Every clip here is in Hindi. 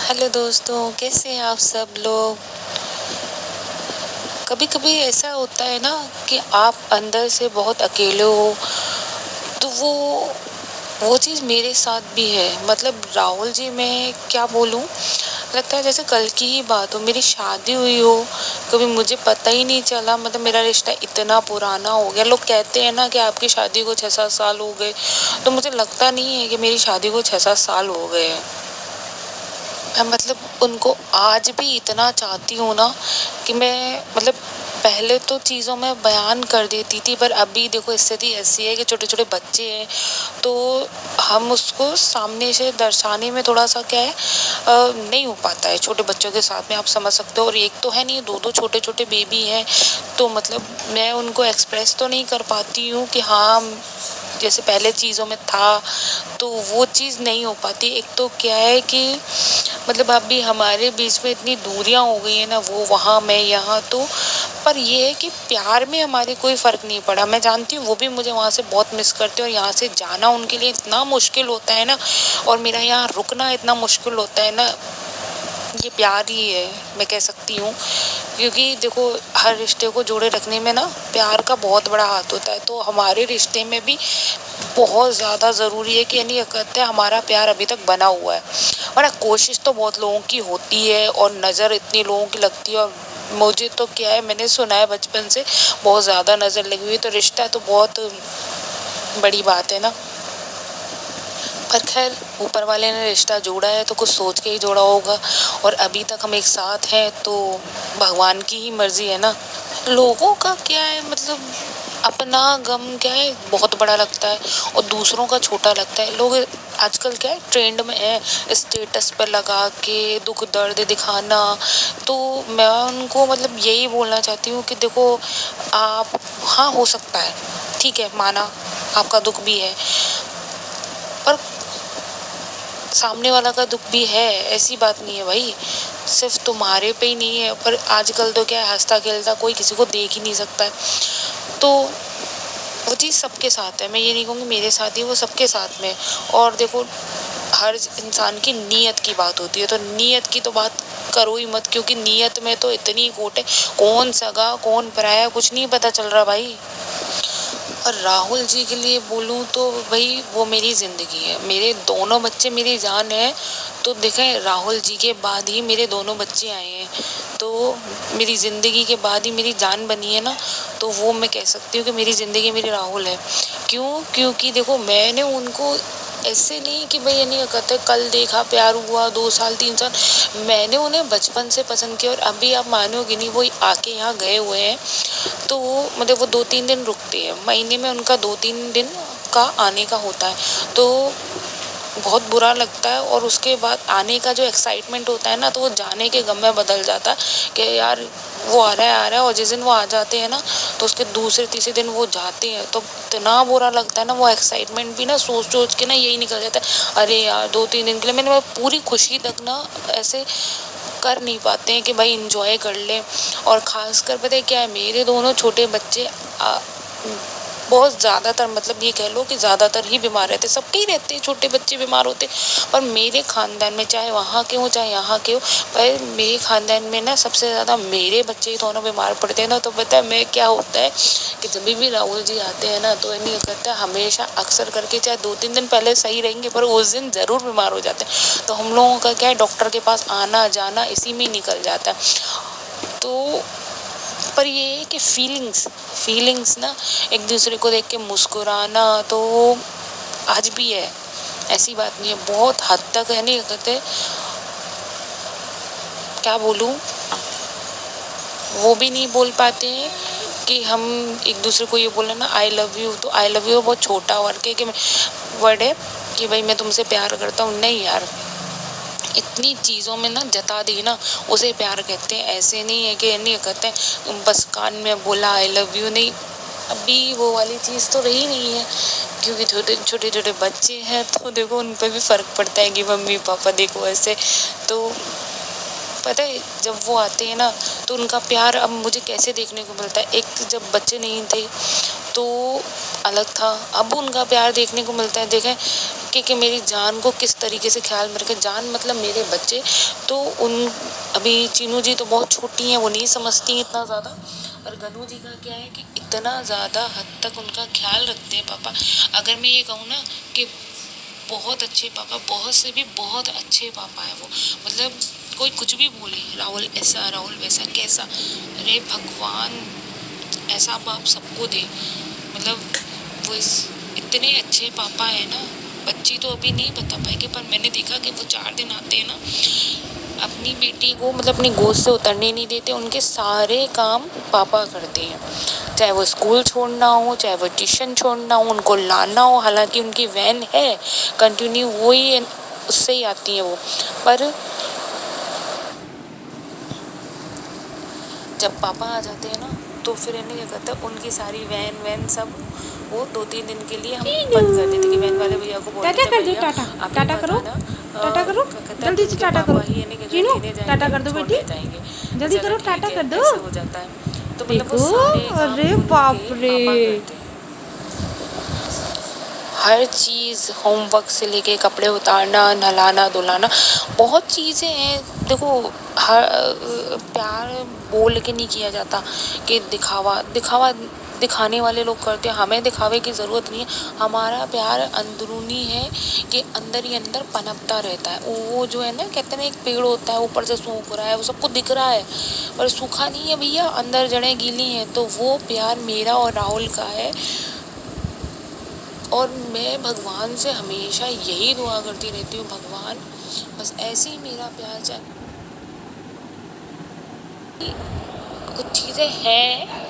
हेलो दोस्तों, कैसे हैं आप सब लोग। कभी कभी ऐसा होता है ना कि आप अंदर से बहुत अकेले हो। तो वो चीज़ मेरे साथ भी है। मतलब राहुल जी, मैं क्या बोलूं, लगता है जैसे कल की ही बात हो, मेरी शादी हुई हो। कभी मुझे पता ही नहीं चला। मतलब मेरा रिश्ता इतना पुराना हो गया। लोग कहते हैं ना कि आपकी शादी को 6-7 साल हो गए, तो मुझे लगता नहीं है कि मेरी शादी को 6-7 साल हो गए हैं। मैं मतलब उनको आज भी इतना चाहती हूँ ना कि मैं मतलब पहले तो चीज़ों में बयान कर देती थी, पर अभी देखो स्थिति ऐसी है कि छोटे छोटे बच्चे हैं, तो हम उसको सामने से दर्शाने में थोड़ा सा क्या है, नहीं हो पाता है छोटे बच्चों के साथ में, आप समझ सकते हो। और एक तो है नहीं, दो दो छोटे छोटे बेबी हैं, तो मतलब मैं उनको एक्सप्रेस तो नहीं कर पाती हूँ कि हाँ जैसे पहले चीज़ों में था, तो वो चीज़ नहीं हो पाती। एक तो क्या है कि मतलब अभी हमारे बीच में इतनी दूरियां हो गई है ना, वो वहाँ मैं यहाँ, तो पर ये है कि प्यार में हमारे कोई फ़र्क नहीं पड़ा। मैं जानती हूँ वो भी मुझे वहाँ से बहुत मिस करते हैं, और यहाँ से जाना उनके लिए इतना मुश्किल होता है ना, और मेरा यहाँ रुकना इतना मुश्किल होता है ना। ये प्यार ही है, मैं कह सकती हूँ। क्योंकि देखो, हर रिश्ते को जोड़े रखने में ना प्यार का बहुत बड़ा हाथ होता है। तो हमारे रिश्ते में भी बहुत ज़्यादा ज़रूरी है कि यानी कहते हैं हमारा प्यार अभी तक बना हुआ है। और ना कोशिश तो बहुत लोगों की होती है, और नज़र इतनी लोगों की लगती है। और मुझे तो क्या है, मैंने सुना है बचपन से बहुत ज़्यादा नज़र लगी हुई, तो रिश्ता तो बहुत बड़ी बात है ना। पर खैर, ऊपर वाले ने रिश्ता जोड़ा है तो कुछ सोच के ही जोड़ा होगा, और अभी तक हम एक साथ हैं, तो भगवान की ही मर्जी है ना। लोगों का क्या है, मतलब अपना गम क्या है बहुत बड़ा लगता है, और दूसरों का छोटा लगता है। लोग आजकल क्या है, ट्रेंड में है स्टेटस पे लगा के दुख दर्द दिखाना। तो मैं उनको मतलब यही बोलना चाहती हूँ कि देखो, आप, हाँ हो सकता है, ठीक है, माना आपका दुख भी है, पर सामने वाला का दुख भी है, ऐसी बात नहीं है भाई। सिर्फ तुम्हारे पे ही नहीं है, पर आजकल तो क्या है, हंसता खेलता कोई किसी को देख ही नहीं सकता है। तो वो चीज़ सबके साथ है, मैं ये नहीं कहूँगी मेरे साथ ही, वो सबके साथ में। और देखो, हर इंसान की नीयत की बात होती है, तो नीयत की तो बात करो ही मत, क्योंकि नीयत में तो इतनी खोट है, कौन सगा कौन पराया कुछ नहीं पता चल रहा भाई। और राहुल जी के लिए बोलूं तो भाई वो मेरी ज़िंदगी है, मेरे दोनों बच्चे मेरी जान है। तो देखें, राहुल जी के बाद ही मेरे दोनों बच्चे आए हैं, तो मेरी ज़िंदगी के बाद ही मेरी जान बनी है ना। तो वो मैं कह सकती हूँ कि मेरी ज़िंदगी मेरे राहुल है। क्यों? क्योंकि देखो, मैंने उनको ऐसे नहीं कि भाई ये नहीं कहते कल देखा प्यार हुआ 2 साल 3 साल, मैंने उन्हें बचपन से पसंद किया। और अभी आप मानोगे नहीं, वो आके यहाँ गए हुए हैं, तो वो मतलब वो 2-3 दिन रुकते हैं महीने में, उनका 2-3 दिन का आने का होता है। तो बहुत बुरा लगता है, और उसके बाद आने का जो एक्साइटमेंट होता है ना, तो वो जाने के गम में बदल जाता है कि यार वो आ रहा है आ रहा है। और जिस दिन वो आ जाते हैं ना, तो उसके दूसरे तीसरे दिन वो जाते हैं, तो इतना बुरा लगता है ना, वो एक्साइटमेंट भी ना सोच सोच के ना यही निकल जाता है, अरे यार 2-3 दिन के लिए मैंने पूरी खुशी तक ना ऐसे कर नहीं पाते हैं कि भाई इंजॉय कर ले। और खासकर पता है क्या है, मेरे दोनों छोटे बच्चे बहुत ज़्यादातर, मतलब ये कह लो कि ज़्यादातर ही बीमार रहते, सबके ही रहते हैं छोटे बच्चे बीमार होते। पर मेरे ख़ानदान में, चाहे वहाँ के हो चाहे यहाँ के हो, पर मेरे ख़ानदान में ना सबसे ज़्यादा मेरे बच्चे ही दोनों बीमार पड़ते हैं ना। तो पता है मैं क्या होता है कि जब भी राहुल जी आते हैं ना, तो नहीं करता, हमेशा अक्सर करके चाहे 2-3 दिन पहले सही रहेंगे, पर उस दिन ज़रूर बीमार हो जाते हैं। तो हम लोगों का क्या है, डॉक्टर के पास आना जाना इसी में निकल जाता है। तो पर ये है कि फीलिंग्स ना, एक दूसरे को देख के मुस्कुराना, तो आज भी है, ऐसी बात नहीं है, बहुत हद तक है, नहीं कहते, क्या बोलूं, वो भी नहीं बोल पाते हैं कि हम एक दूसरे को ये बोले ना आई लव यू, तो आई लव यू बहुत छोटा वर्ड है कि वर्ड है कि भाई मैं तुमसे प्यार करता हूँ, नहीं यार, इतनी चीज़ों में ना जता दी ना, उसे प्यार कहते हैं। ऐसे नहीं है कि नहीं कहते हैं बस कान में बोला आई लव यू, नहीं, अभी वो वाली चीज़ तो रही नहीं है, क्योंकि छोटे छोटे छोटे बच्चे हैं, तो देखो उन पर भी फ़र्क पड़ता है कि मम्मी पापा देखो ऐसे। तो पता है जब वो आते हैं ना, तो उनका प्यार अब मुझे कैसे देखने को मिलता है। एक जब बच्चे नहीं थे, तो अलग था। अब उनका प्यार देखने को मिलता है। देखें कि मेरी जान को किस तरीके से ख्याल में रखे। जान मतलब मेरे बच्चे। तो उन अभी चीनू जी तो बहुत छोटी हैं, वो नहीं समझती इतना ज़्यादा। और गनू जी का क्या है कि इतना ज़्यादा हद तक उनका ख्याल रखते हैं पापा। अगर मैं ये कहूँ ना कि बहुत अच्छे पापा, बहुत से भी बहुत अच्छे पापा है वो। मतलब कोई कुछ भी बोले, राहुल ऐसा, राहुल वैसा, कैसा, अरे भगवान ऐसा बाप सबको दे। मतलब वो इतने अच्छे पापा है ना। बच्ची तो अभी नहीं बता पाएगी, पर मैंने देखा कि वो 4 दिन आते हैं ना, अपनी बेटी को मतलब अपनी गोद से उतरने नहीं देते। उनके सारे काम पापा करते हैं, चाहे वो स्कूल छोड़ना हो, चाहे वो ट्यूशन छोड़ना हो, उनको लाना हो। हालांकि उनकी वैन है कंटिन्यू, वही उससे ही आती है वो। पर जब पापा आ जाते हैं ना, तो फिर इन्हें क्या करता है, उनकी सारी वैन सब वो 2-3 दिन के लिए हम बंद कर देते कि वैन वाले भैया को बोलते थे, भैया आप टाटा करो, टाटा करो, जल्दी से टाटा करो। पापा ही इन्हें चीनू लेने टाटा जाएंगे, कर दो बेटी, छोड़ने जाएंगे। जल्दी चलो करो, ठीक टाटा है, कर दो। ऐसे हो जाता है। तो मतलब वो देखो, सारे काम अरे उन्हीं बाप के रे, पापा करते हैं। हर चीज़, होमवर्क से लेके कपड़े उतारना, नहलाना धुलाना, बहुत चीज़ें हैं। देखो हर प्यार बोल के नहीं किया जाता कि दिखावा दिखावा दिखाने वाले लोग करते हैं। हमें दिखावे की ज़रूरत नहीं है। हमारा प्यार अंदरूनी है कि अंदर ही अंदर पनपता रहता है। वो जो है ना, कहते हैं एक पेड़ होता है, ऊपर से सूख रहा है, वो सबको दिख रहा है पर सूखा नहीं है भैया, अंदर जड़ें गीली हैं। तो वो प्यार मेरा और राहुल का है। और मैं भगवान से हमेशा यही दुआ करती रहती हूँ, भगवान बस ऐसे ही मेरा प्यार जाए। कुछ चीज़ें हैं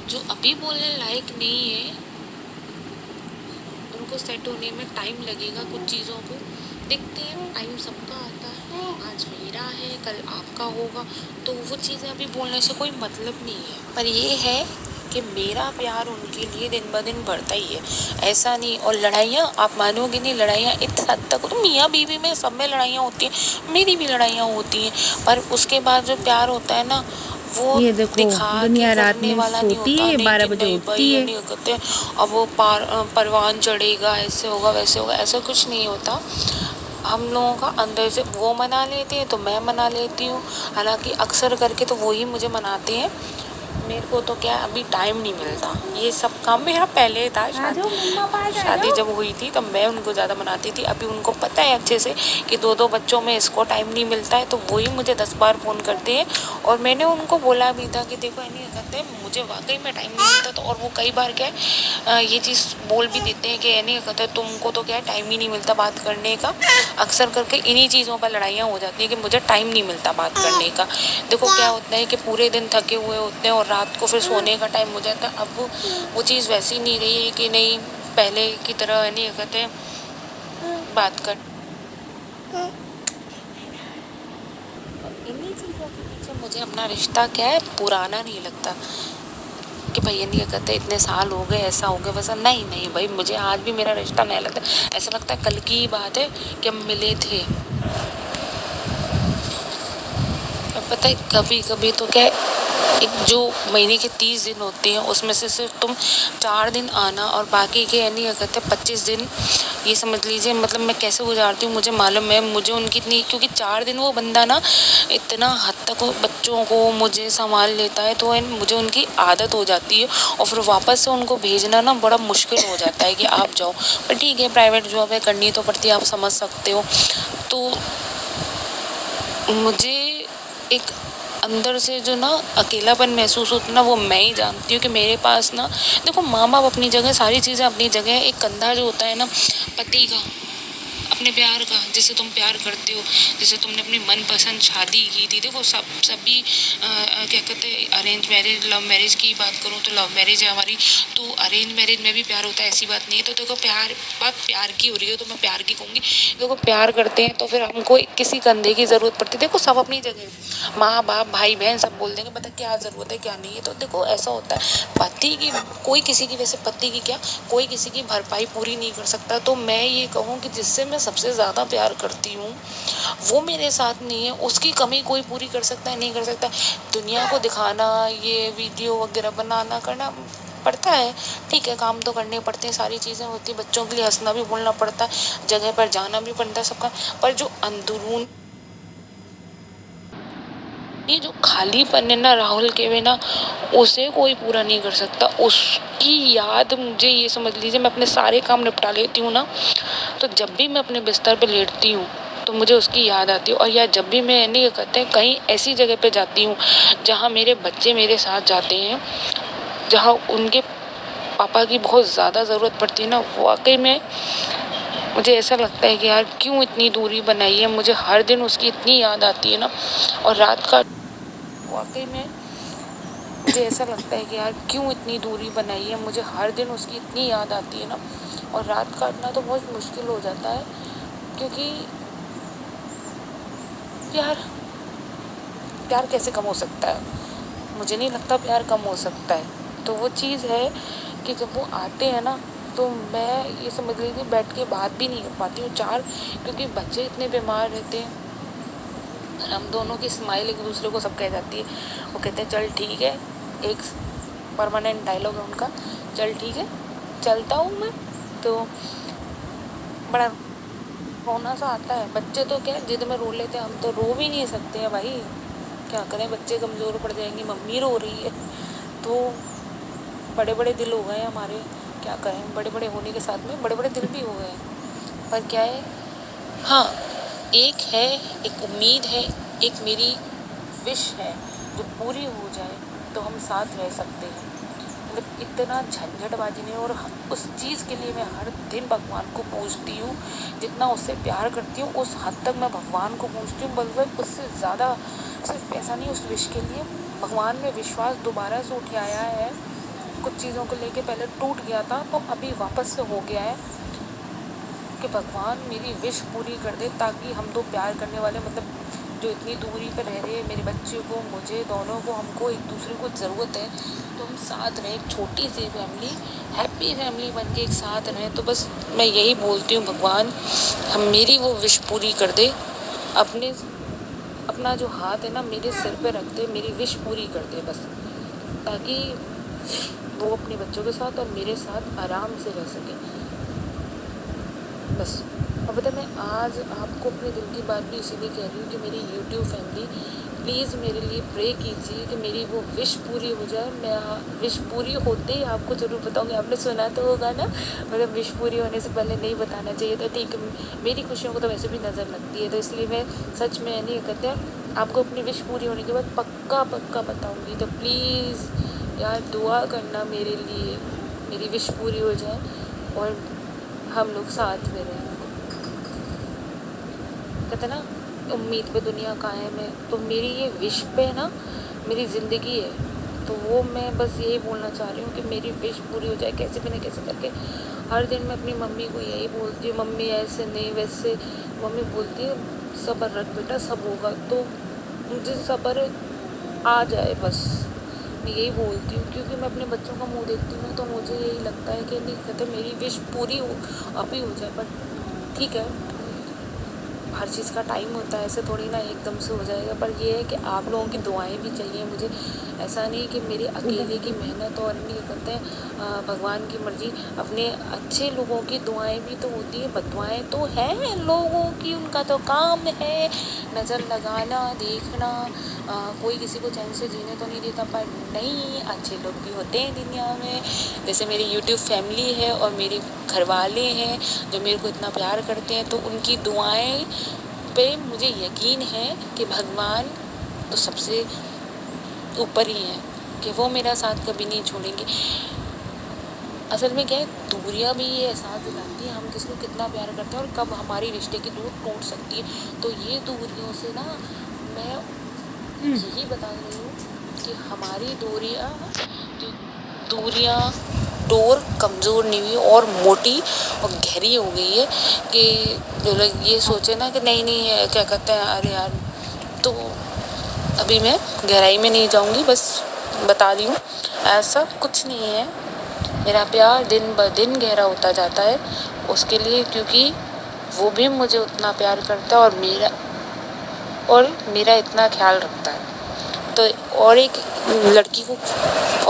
जो अभी बोलने लायक नहीं है, उनको सेट होने में टाइम लगेगा। कुछ चीज़ों को देखते हैं, टाइम सबका आता है। आज मेरा है, कल आपका होगा, तो वो चीज़ें अभी बोलने से कोई मतलब नहीं है। पर ये है कि मेरा प्यार उनके लिए दिन ब दिन बढ़ता ही है, ऐसा नहीं। और लड़ाइयाँ आप मानोगे नहीं, लड़ाइयाँ इस हद तक तो मियाँ बीवी में सब में लड़ाइयाँ होती हैं, मेरी भी लड़ाइयाँ होती हैं। पर उसके बाद जो प्यार होता है ना, वो ये देखो दिखा के दुनिया रात करने में वाला नहीं सोती होता। है, नहीं 12 कि बजे नहीं भाई उठती ये है। नहीं करते, अब वो परवान चढ़ेगा, ऐसे होगा वैसे होगा, ऐसा कुछ नहीं होता। हम लोगों का अंदर से वो मना लेते हैं तो मैं मना लेती हूँ। हालांकि अक्सर करके तो वो ही मुझे मनाते हैं। मेरे को तो क्या अभी टाइम नहीं मिलता, ये सब काम मेरा पहले था। शादी जब हुई थी तब मैं उनको ज़्यादा मनाती थी। अभी उनको पता है अच्छे से कि 2-2 बच्चों में इसको टाइम नहीं मिलता है, तो वही मुझे 10 बार फ़ोन करते हैं। और मैंने उनको बोला भी था कि देखो नहीं कहते, मुझे वाकई में टाइम नहीं मिलता। तो और वो कई बार क्या है ये चीज़ बोल भी देते हैं कि नहीं कहते तुमको तो क्या टाइम ही नहीं मिलता बात करने का। अक्सर करके इन्हीं चीज़ों पर लड़ाइयाँ हो जाती हैं कि मुझे टाइम नहीं मिलता बात करने का। देखो क्या होता है कि पूरे दिन थके हुए होते हैं और रात को फिर सोने का टाइम हो जाता है। अब वो चीज़ वैसी नहीं रही है कि नहीं पहले की तरह नहीं कहते बात कर। इन्हीं चीज़ों के पीछे मुझे अपना रिश्ता क्या है पुराना नहीं लगता कि भाई ये नहीं कहते इतने साल हो गए, ऐसा हो गया वैसा। नहीं नहीं भाई, मुझे आज भी मेरा रिश्ता नहीं लगता। ऐसा लगता है कल की ही बात है कि हम मिले थे। और पता है कभी कभी तो क्या एक जो महीने के 30 दिन होते हैं उसमें से सिर्फ तुम 4 दिन आना और बाकी के यानी क्या कहते हैं 25 दिन, ये समझ लीजिए मतलब मैं कैसे गुजारती हूँ मुझे मालूम है। मुझे उनकी इतनी, क्योंकि 4 दिन वो बंदा ना इतना हद तक बच्चों को मुझे संभाल लेता है, तो मुझे उनकी आदत हो जाती है। और फिर वापस से उनको भेजना ना बड़ा मुश्किल हो जाता है कि आप जाओ। पर ठीक है, प्राइवेट जॉब है, करनी तो पड़ती है, आप समझ सकते हो। तो मुझे एक अंदर से जो ना अकेलापन महसूस होता ना, वो मैं ही जानती हूँ कि मेरे पास ना देखो माँ बाप अपनी जगह, सारी चीज़ें अपनी जगह। एक कंधा जो होता है ना पति का, अपने प्यार का, जिसे तुम प्यार करते हो, जैसे तुमने अपनी मनपसंद शादी की थी। देखो सभी क्या कहते हैं अरेंज मैरिज, लव मैरिज की बात करूँ तो लव मैरिज है हमारी, तो अरेंज मैरिज में भी प्यार होता है, ऐसी बात नहीं है। तो देखो बात प्यार की हो रही है तो मैं प्यार की कहूँगी। देखो प्यार करते हैं तो फिर हमको किसी कंधे की ज़रूरत पड़ती है। देखो सब अपनी जगह, माँ बाप भाई बहन सब बोल देंगे पता क्या ज़रूरत है क्या नहीं है। तो देखो ऐसा होता है, पति की कोई किसी की, वैसे पति की क्या कोई किसी की भरपाई पूरी नहीं कर सकता। तो मैं ये कहूँ कि जिससे मैं सबसे ज़्यादा प्यार करती हूँ वो मेरे साथ नहीं है, उसकी कमी कोई पूरी कर सकता है नहीं कर सकता। दुनिया को दिखाना, ये वीडियो वगैरह बनाना करना पड़ता है, ठीक है, काम तो करने पड़ते हैं, सारी चीज़ें होती हैं, बच्चों के लिए हंसना भी बोलना पड़ता है, जगह पर जाना भी पड़ता है सबका, पर जो अंदरून ये जो खालीपन है ना राहुल के बिना, उसे कोई पूरा नहीं कर सकता। उसकी याद मुझे, ये समझ लीजिए, मैं अपने सारे काम निपटा लेती हूँ ना, तो जब भी मैं अपने बिस्तर पे लेटती हूँ तो मुझे उसकी याद आती है। और या जब भी मैं नहीं कहते हैं कहीं ऐसी जगह पे जाती हूँ जहाँ मेरे बच्चे मेरे साथ जाते हैं, जहाँ उनके पापा की बहुत ज़्यादा ज़रूरत पड़ती है ना, वाकई में मुझे ऐसा लगता है कि यार क्यों इतनी दूरी बनाई है, मुझे हर दिन उसकी इतनी याद आती है ना। और रात का वाकई में मुझे ऐसा लगता है कि यार क्यों इतनी दूरी बनाई है, मुझे हर दिन उसकी इतनी याद आती है ना। और रात काटना तो बहुत मुश्किल हो जाता है, क्योंकि प्यार कैसे कम हो सकता है, मुझे नहीं लगता प्यार कम हो सकता है। तो वो चीज़ है कि जब वो आते हैं ना, तो मैं ये समझ लीजिए बैठ के बात भी नहीं कर पाती हूँ क्योंकि बच्चे इतने बीमार रहते हैं। हम दोनों की स्माइल एक दूसरे को सब कह जाती है। वो कहते हैं चल ठीक है, एक परमानेंट डायलॉग है उनका, चल ठीक है चलता हूँ मैं। तो बड़ा रोना सा आता है। बच्चे तो क्या जिद में रो लेते हैं, हम तो रो भी नहीं सकते हैं भाई, क्या करें, बच्चे कमज़ोर पड़ जाएंगे, मम्मी रो रही है। तो बड़े बड़े दिल हो गए हमारे, क्या करें, बड़े बड़े होने के साथ में बड़े बड़े दिल भी हो गए। पर क्या है, हाँ एक है, एक उम्मीद है, एक मेरी विश है, जो पूरी हो जाए तो हम साथ रह सकते हैं। मतलब इतना झंझटबाजी नहीं। और उस चीज़ के लिए मैं हर दिन भगवान को पूजती हूँ, जितना उससे प्यार करती हूँ उस हद तक मैं भगवान को पूजती हूँ, बल्कि उससे ज़्यादा। सिर्फ ऐसा नहीं, उस विश के लिए भगवान में विश्वास दोबारा से उठ आया है। कुछ चीज़ों को लेके पहले टूट गया था, तो अभी वापस से हो गया है कि भगवान मेरी विश पूरी कर दे, ताकि हम दो प्यार करने वाले, मतलब जो इतनी दूरी पर रह रहे हैं, मेरे बच्चे को, मुझे, दोनों को, हमको एक दूसरे को ज़रूरत है, तो हम साथ रहें, एक छोटी सी फैमिली, हैप्पी फैमिली बन के एक साथ रहें। तो बस मैं यही बोलती हूँ, भगवान हम मेरी वो विश पूरी कर दे, अपना जो हाथ है ना मेरे सिर पे रख दे, मेरी विश पूरी कर दे बस, ताकि वो अपने बच्चों के साथ और मेरे साथ आराम से रह सके बस। अब पता, मैं आज आपको अपने दिल की बात भी इसीलिए कह रही हूँ कि मेरी यूट्यूब फैमिली प्लीज़ मेरे लिए प्रे कीजिए कि मेरी वो विश पूरी हो जाए। मैं विश पूरी होते ही आपको ज़रूर बताऊँगी। आपने सुना तो होगा ना, मतलब विश पूरी होने से पहले नहीं बताना चाहिए था, ठीक है। मेरी खुशियों को तो वैसे भी नज़र लगती है, तो इसलिए मैं सच में नहीं कहते हैं, आपको अपनी विश पूरी होने के बाद पक्का बताऊँगी। तो प्लीज़ यार दुआ करना मेरे लिए, मेरी विश पूरी हो जाए और हम लोग साथ में रहें। कहते ना, उम्मीद पे दुनिया कायम है, तो मेरी ये विश पे ना मेरी ज़िंदगी है। तो वो मैं बस यही बोलना चाह रही हूँ कि मेरी विश पूरी हो जाए, कैसे भी ना कैसे करके। हर दिन मैं अपनी मम्मी को यही बोलती हूँ, मम्मी ऐसे नहीं वैसे। मम्मी बोलती है सब्र रख बेटा, सब होगा। तो मुझे सब्र आ जाए बस, मैं यही बोलती हूँ, क्योंकि मैं अपने बच्चों का मुंह देखती हूँ तो मुझे यही लगता है कि नहीं, कहते मेरी विश पूरी हो अभी हो जाए। पर ठीक है, हर चीज़ का टाइम होता है, ऐसे थोड़ी ना एकदम से हो जाएगा। पर ये है कि आप लोगों की दुआएं भी चाहिए मुझे। ऐसा नहीं कि मेरी अकेले की मेहनत और नहीं करते हैं, भगवान की मर्ज़ी। अपने अच्छे लोगों की दुआएं भी तो होती है, बदुआएं तो हैं लोगों की, उनका तो काम है नज़र लगाना, देखना, कोई किसी को चैन से जीने तो नहीं देता। पर नहीं, अच्छे लोग भी होते हैं दुनिया में, जैसे मेरी यूट्यूब फैमिली है और मेरे घर वाले हैं जो मेरे को इतना प्यार करते हैं। तो उनकी दुआएं पे मुझे यकीन है कि भगवान तो सबसे ऊपर ही है, कि वो मेरा साथ कभी नहीं छोड़ेंगे। असल में क्या है, दूरियां भी ये एहसास दिलाती हैं हम किसी को कितना प्यार करते हैं और कब हमारी रिश्ते की डोर टूट सकती है। तो ये दूरियों से ना मैं यही बता रही हूँ कि हमारी दूरियां डोर कमज़ोर नहीं हुई और मोटी और गहरी हो गई है, कि जो लोग ये सोचे ना कि नहीं है, क्या कहते हैं, अरे यार। तो अभी मैं गहराई में नहीं जाऊंगी, बस बता रही हूँ ऐसा कुछ नहीं है। मेरा प्यार दिन ब दिन गहरा होता जाता है उसके लिए, क्योंकि वो भी मुझे उतना प्यार करता है और मेरा इतना ख्याल रखता है। तो और एक लड़की को,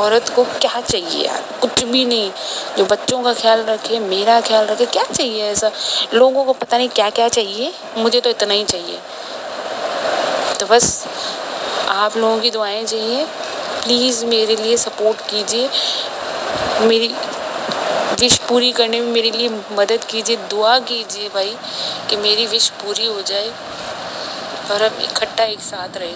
औरत को क्या चाहिए यार? कुछ भी नहीं। जो बच्चों का ख्याल रखे, मेरा ख्याल रखे, क्या चाहिए ऐसा? लोगों को पता नहीं क्या क्या चाहिए, मुझे तो इतना ही चाहिए। तो बस आप लोगों की दुआएं चाहिए, प्लीज़ मेरे लिए सपोर्ट कीजिए, मेरी विश पूरी करने में मेरे लिए मदद कीजिए, दुआ कीजिए भाई कि मेरी विश पूरी हो जाए और हम इकट्ठा एक साथ रहें।